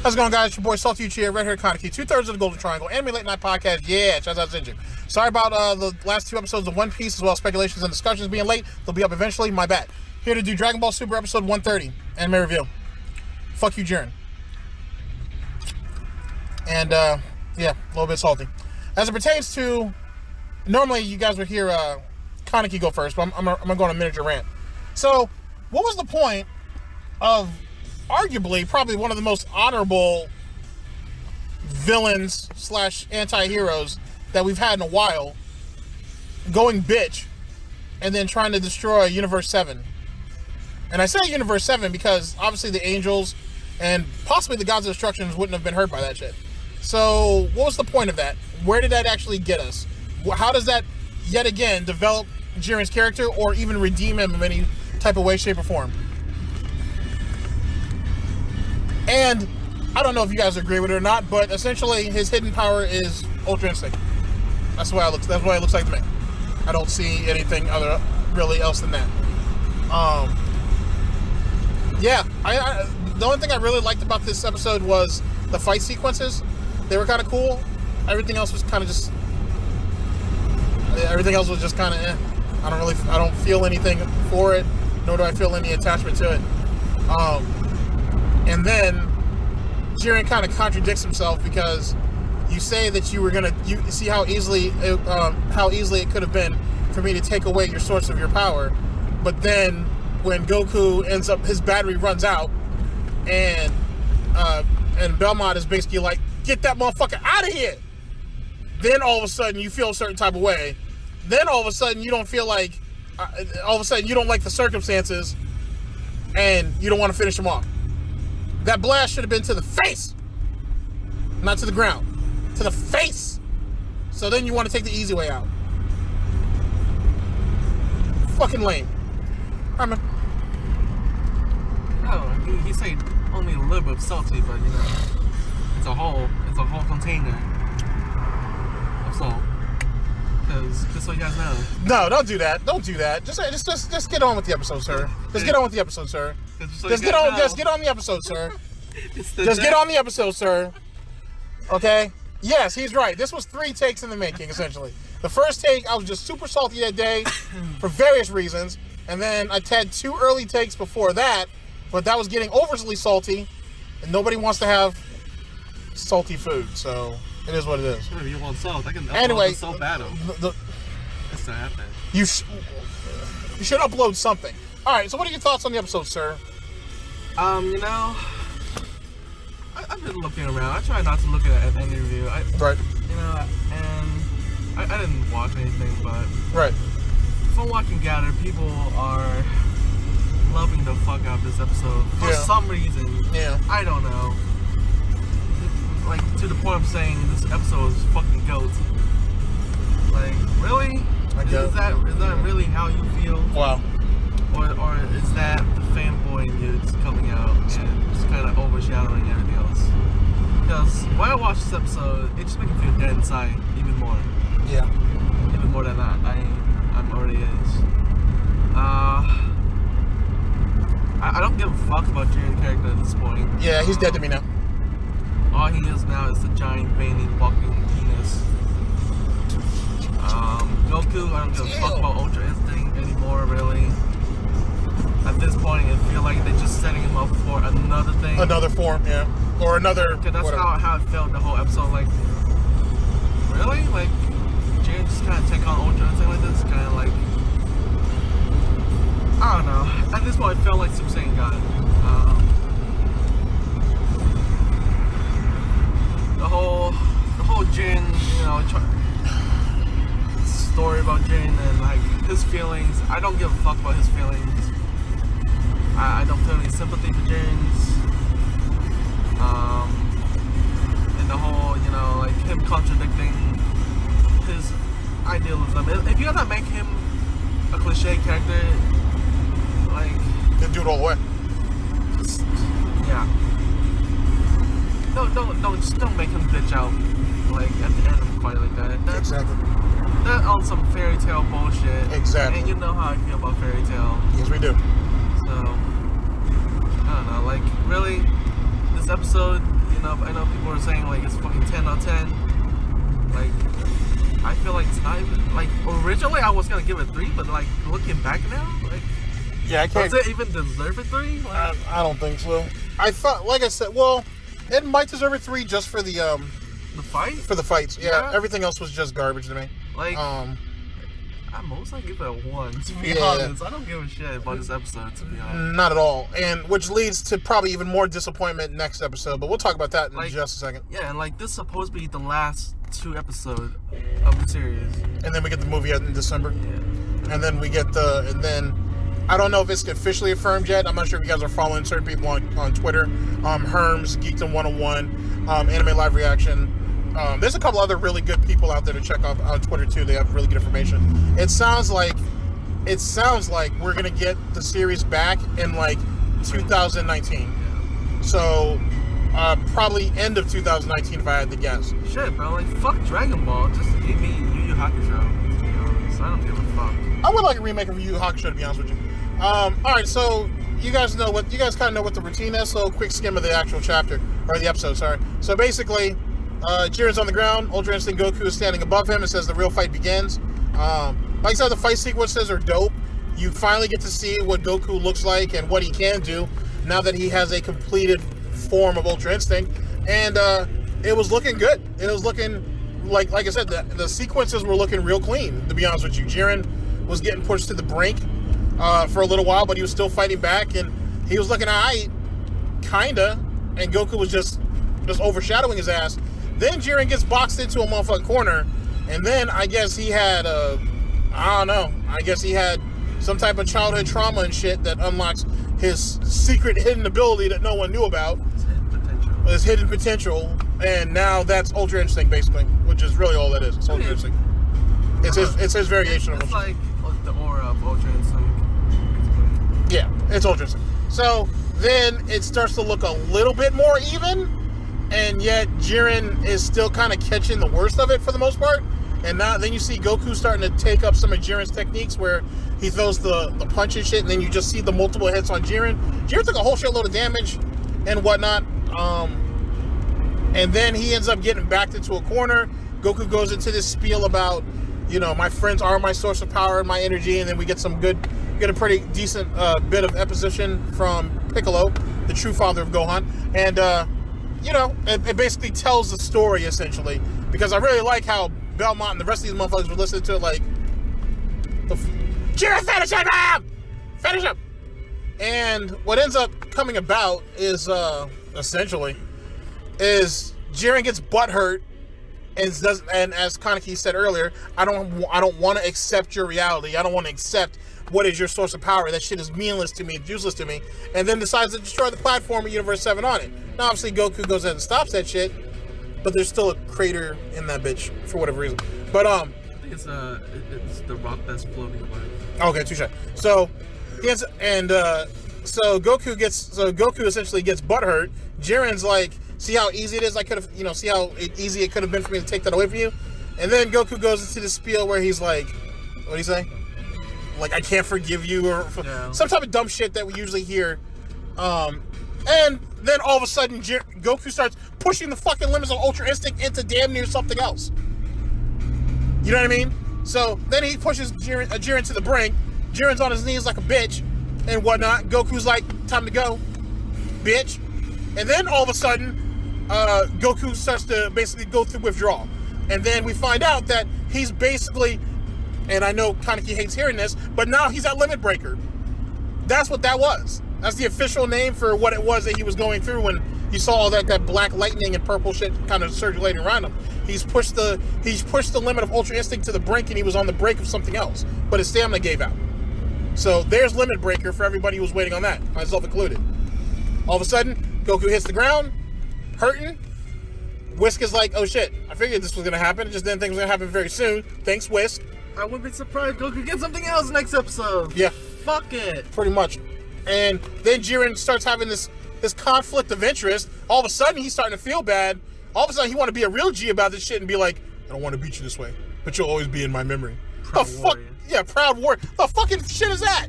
How's it going, guys? It's your boy Salty Uchi here, Red Hair Kaneki, 2/3 of the Golden Triangle, Anime Late Night Podcast. Yeah, shout out Zenju. Sorry about the last 2 episodes of One Piece, as well as speculations and discussions being late. They'll be up eventually. My bad. Here to do Dragon Ball Super episode 130, anime review. Fuck you, Jiren. And yeah, a little bit salty. As it pertains to, normally you guys would hear Kaneki go first, but I'm gonna go on a miniature rant. So, what was the point of arguably probably one of the most honorable villains / anti-heroes that we've had in a while going bitch and then trying to destroy Universe 7? And I say Universe 7 because obviously the angels and possibly the gods of destruction wouldn't have been hurt by that shit. So what was the point of that? Where did that actually get us? How does that yet again develop Jiren's character or even redeem him in any type of way, shape, or form? And I don't know if you guys agree with it or not, but essentially his hidden power is Ultra Instinct. That's what it looks like to me. I don't see anything other really else than that. Yeah, the only thing I really liked about this episode was the fight sequences. They were kind of cool. Everything else was kind of just eh. I don't feel anything for it, nor do I feel any attachment to it. And then Jiren kind of contradicts himself because you say that you see how easily it could have been for me to take away your source of your power, but then when Goku ends up, his battery runs out, and Belmont is basically like, get that motherfucker out of here. Then all of a sudden you feel a certain type of way. Then all of a sudden you don't feel like, all of a sudden you don't like the circumstances, and you don't want to finish him off. That blast should have been to the face, not to the ground, to the face. So then you want to take the easy way out. Fucking lame. All right, man. No, he said only a little bit salty, but you know, it's a whole container of salt. Because just so you guys know. No, don't do that. Don't do that. Just get on with the episode, sir. Just get on with the episode, sir. Just get on the episode, sir. Just get on the episode, sir. Okay? Yes, he's right. This was 3 takes in the making, essentially. The first take, I was just super salty that day for various reasons. And then I had 2 early takes before that, but that was getting overly salty, and nobody wants to have salty food, so it is what it is. If you want salt, I can upload anyway, the salt battle. That's not happening. You should upload something. Alright, so what are your thoughts on the episode, sir? You know, I've been looking around. I try not to look at any review. Right. You know, and I didn't watch anything, but right. From what I can gather, people are loving the fuck out of this episode for some reason. Yeah. I don't know. Like, to the point of saying this episode is fucking goat. Like, really? Is that really how you feel? Wow. Or is that the fanboy in you just coming out and just kind of overshadowing everything else? Because when I watch this episode, it just makes me feel dead inside even more. Yeah. Even more than that. I'm already is. I don't give a fuck about Jiren's character at this point. Yeah, he's dead to me now. All he is now is a giant, veiny, walking penis. Goku, I don't give a fuck about Ultra Instinct anymore, really. At this point, it feels like they're just setting him up for another thing. Another form, yeah. Or another... Because that's how it felt the whole episode. Like, really? Like, Jiren just kind of take on Ultra Instinct like this? Kind of like... I don't know. At this point, it felt like Super Saiyan God. The whole Jiren, you know, story about Jiren and like his feelings. I don't give a fuck about his feelings. I don't feel any sympathy for Jiren's. And the whole, you know, like him contradicting his idealism. If you're gonna make him a cliche character, like, then do it all the way. Just, yeah. Don't make him bitch out like at the end of the fight like that. Exactly. That on some fairy tale bullshit. Exactly. And you know how I feel about fairy tale. Yes, we do. So I don't know, like really, this episode you know, I know people are saying like it's fucking 10 out of 10. Like, I feel like it's not even like originally I was gonna give it 3, but like looking back now, like, yeah, I can't. Does it even deserve a 3? Like, I don't think so. I thought, like I said, well, it might deserve a 3 just for the fight. For the fights, yeah. Everything else was just garbage to me. Like, at most I give it a 1. To be honest, I don't give a shit about this episode. To be honest, not at all. And which leads to probably even more disappointment next episode. But we'll talk about that in just a second. Yeah, and like this is supposed to be the last 2 episodes of the series, and then we get the movie out in December. Yeah. And then we get and then I don't know if it's officially affirmed yet. I'm not sure if you guys are following certain people on Twitter. Herms, Geekdom 101, Anime Live Reaction. There's a couple other really good people out there to check out on Twitter too. They have really good information. It sounds like we're gonna get the series back in like 2019. So probably end of 2019 if I had to guess. Shit, bro. Like fuck Dragon Ball. Just give me Yu Yu Hakusho. To be honest, I don't give a fuck. I would like a remake of Yu Yu Hakusho, to be honest with you. All right, so you guys kind of know what the routine is. So quick skim of the actual chapter or the episode. Sorry. So basically. Jiren's on the ground. Ultra Instinct Goku is standing above him. It says the real fight begins. Like I said, the fight sequences are dope. You finally get to see what Goku looks like and what he can do now that he has a completed form of Ultra Instinct. And it was looking good. It was looking like I said, the sequences were looking real clean, to be honest with you. Jiren was getting pushed to the brink for a little while, but he was still fighting back, and he was looking alright, kinda. And Goku was just overshadowing his ass. Then Jiren gets boxed into a motherfucking corner, and then I guess he had I don't know. I guess he had some type of childhood trauma and shit that unlocks his secret hidden ability that no one knew about. His hidden potential, and now that's Ultra Instinct basically, which is really all that is. It's Ultra Instinct. It's his variation of Ultra Instinct. It's like the aura of Ultra Instinct, basically. Yeah, it's Ultra Instinct. So then it starts to look a little bit more even. And yet Jiren is still kind of catching the worst of it for the most part. And now then you see Goku starting to take up some of Jiren's techniques where he throws the punch and shit, and then you just see the multiple hits on Jiren. Jiren took a whole shitload of damage and whatnot. And then he ends up getting backed into a corner. Goku goes into this spiel about, you know, my friends are my source of power and my energy, and then we get a pretty decent bit of exposition from Piccolo, the true father of Gohan. And you know, it basically tells the story, essentially. Because I really like how Belmont and the rest of these motherfuckers were listening to it like, Jiren, finish him, man! Finish him! And what ends up coming about is, essentially, Jiren gets butthurt, and as Kaneki said earlier, I don't want to accept your reality. I don't want to accept what is your source of power. That shit is meaningless to me, useless to me. And then decides to destroy the platform with Universe 7 on it. Now, obviously, Goku goes ahead and stops that shit, but there's still a crater in that bitch for whatever reason. But I think it's the rock that's floating away. Okay, touche. So Goku essentially gets butthurt. Jiren's like, see how easy it is? See how easy it could have been for me to take that away from you. And then Goku goes into the spiel where he's like, what do you say? Like, I can't forgive you, or some type of dumb shit that we usually hear. And then all of a sudden, Goku starts pushing the fucking limits of Ultra Instinct into damn near something else. You know what I mean? So then he pushes Jiren to the brink. Jiren's on his knees like a bitch and whatnot. Goku's like, time to go, bitch. And then all of a sudden, Goku starts to basically go through withdrawal. And then we find out that he's basically, and I know Kaneki hates hearing this, but now he's at Limit Breaker. That's what that was. That's the official name for what it was that he was going through when he saw all that black lightning and purple shit kind of circulating around him. He's pushed the limit of Ultra Instinct to the brink, and he was on the brink of something else. But his stamina gave out. So there's Limit Breaker for everybody who was waiting on that, myself included. All of a sudden, Goku hits the ground, hurting. Whisk is like, oh shit, I figured this was going to happen. I just didn't think it was going to happen very soon. Thanks, Whisk. I wouldn't be surprised Goku gets something else next episode. Yeah. Fuck it. Pretty much. And then Jiren starts having this conflict of interest. All of a sudden, he's starting to feel bad. All of a sudden, he want to be a real G about this shit and be like, I don't want to beat you this way, but you'll always be in my memory. Proud warrior. Yeah, proud warrior. The fucking shit is that?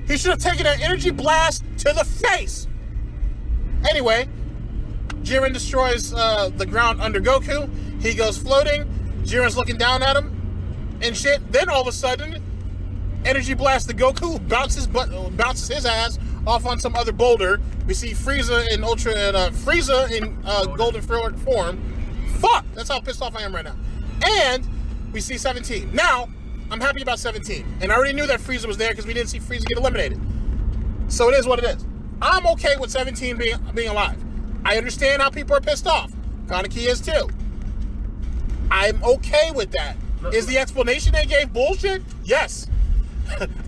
He should have taken an energy blast to the face. Anyway, Jiren destroys the ground under Goku. He goes floating. Jiren's looking down at him and shit. Then all of a sudden, energy blast the Goku, bounces his ass off on some other boulder. We see Frieza in golden form. Fuck! That's how pissed off I am right now. And we see 17. Now, I'm happy about 17. And I already knew that Frieza was there because we didn't see Frieza get eliminated. So it is what it is. I'm okay with 17 being alive. I understand how people are pissed off. Kaneki is too. I'm okay with that. Is the explanation they gave bullshit? Yes.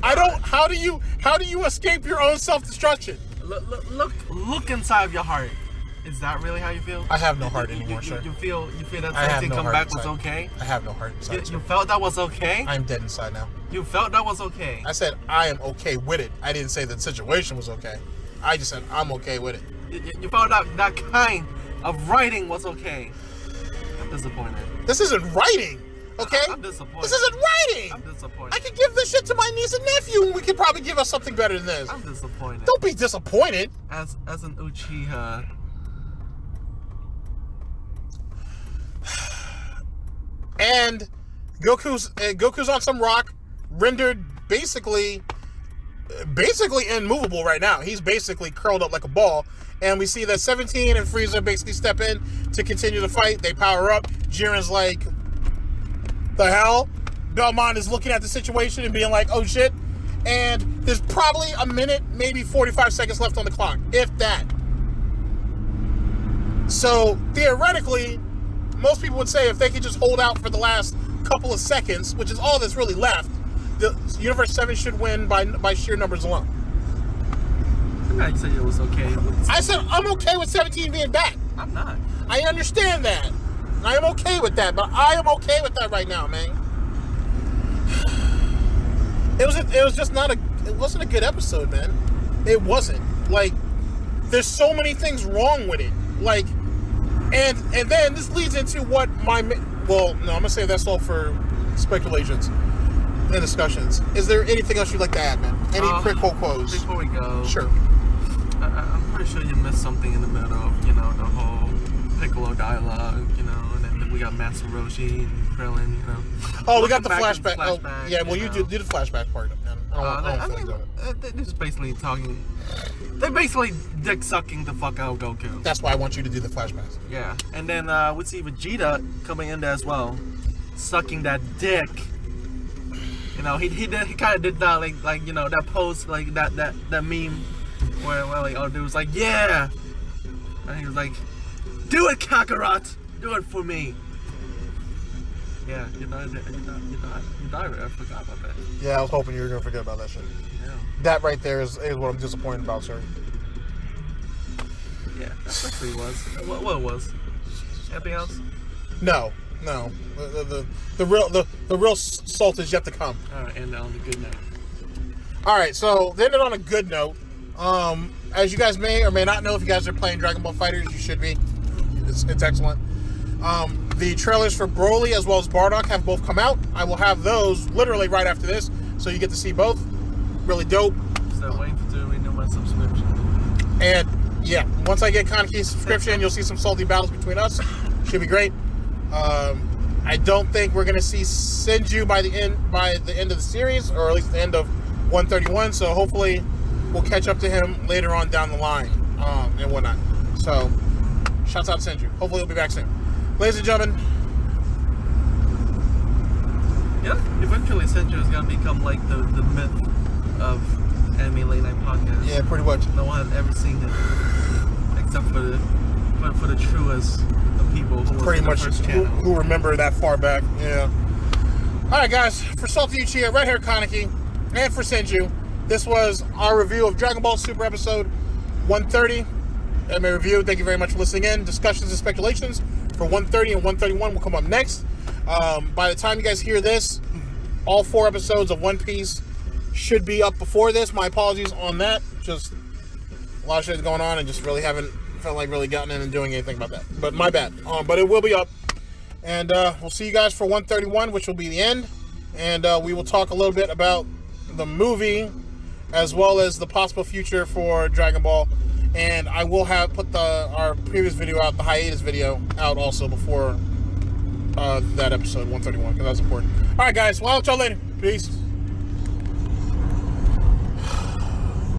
I don't. How do you escape your own self-destruction? Look inside of your heart. Is that really how you feel? I have no heart anymore, sir. You feel that 17 come back was okay? I have no heart inside. You felt that was okay? I'm dead inside now. You felt that was okay? I said I am okay with it. I didn't say the situation was okay. I just said I'm okay with it. You felt that kind of writing was okay. I'm disappointed. This isn't writing. Okay? I'm disappointed. This isn't writing. I'm disappointed. I could give this shit to my niece and nephew, and we could probably give us something better than this. I'm disappointed. Don't be disappointed. As an Uchiha. And Goku's on some rock, rendered basically immovable right now. He's basically curled up like a ball. And we see that 17 and Frieza basically step in to continue the fight. They power up. Jiren's like, the hell? Belmont is looking at the situation and being like, oh shit. And there's probably a minute, maybe 45 seconds left on the clock, if that. So theoretically, most people would say if they could just hold out for the last couple of seconds, which is all that's really left, the Universe 7 should win by sheer numbers alone. I said it was okay. I said I'm okay with 17 being back. I'm not. I understand that. I am okay with that, but I am okay with that right now, man. It wasn't a good episode, man. It wasn't. Like, there's so many things wrong with it. Like, and then this leads into what I'm gonna say that's all for speculations and discussions. Is there anything else you'd like to add, man? Any quick quotes? Before we go, sure. I'm pretty sure you missed something in the middle of, the whole Piccolo dialogue, and then we got Master Roshi and Krillin, Oh, we got the flashback. Oh, yeah, well, you do the flashback part, man. They're just basically talking. They're basically dick sucking the fuck out of Goku. That's why I want you to do the flashbacks. Yeah, and then we see Vegeta coming in there as well, sucking that dick. He kind of did that like that pose like that meme where like dude was like, yeah, and he was like, do it, Kakarot, do it for me. Yeah, you died. I forgot about that. Yeah, I was hoping you were gonna forget about that shit. Yeah. That right there is what I'm disappointed about, sir. Yeah, that's what it was. What it was? Anything else? No. The real salt is yet to come. All right, and on a good note. All right, so ended on a good note. As you guys may or may not know, if you guys are playing Dragon Ball FighterZ, you should be. It's excellent. The trailers for Broly as well as Bardock have both come out. I will have those literally right after this, so you get to see both. Really dope. So waiting to renew my subscription. And yeah, once I get Kaneki's subscription, you'll see some salty battles between us. Should be great. I don't think we're gonna see Senju by the end of the series, or at least the end of 131. So hopefully, we'll catch up to him later on down the line and whatnot. So, shouts out to Senju. Hopefully, he'll be back soon. Ladies and gentlemen. Yep. Eventually, Senju is gonna become like the myth of anime late night podcast. Yeah, pretty much. No one has ever seen him except for the truest of people who pretty much who remember that far back. Yeah. All right, guys. For Salty Uchiha, Red Hair Kaneki, and for Senju, this was our review of Dragon Ball Super episode 130. Anime review. Thank you very much for listening in. Discussions and speculations for 130 and 131 will come up next. By the time you guys hear this, all 4 episodes of One Piece should be up before this. My apologies on that. Just a lot of shit going on and just really haven't felt like really getting in and doing anything about that. But my bad. But it will be up. And we'll see you guys for 131, which will be the end. And we will talk a little bit about the movie as well as the possible future for Dragon Ball And I will have put our previous video out, the hiatus video, out also before that episode 131, because that's important. All right, guys. Well, I'll talk y'all later. Peace.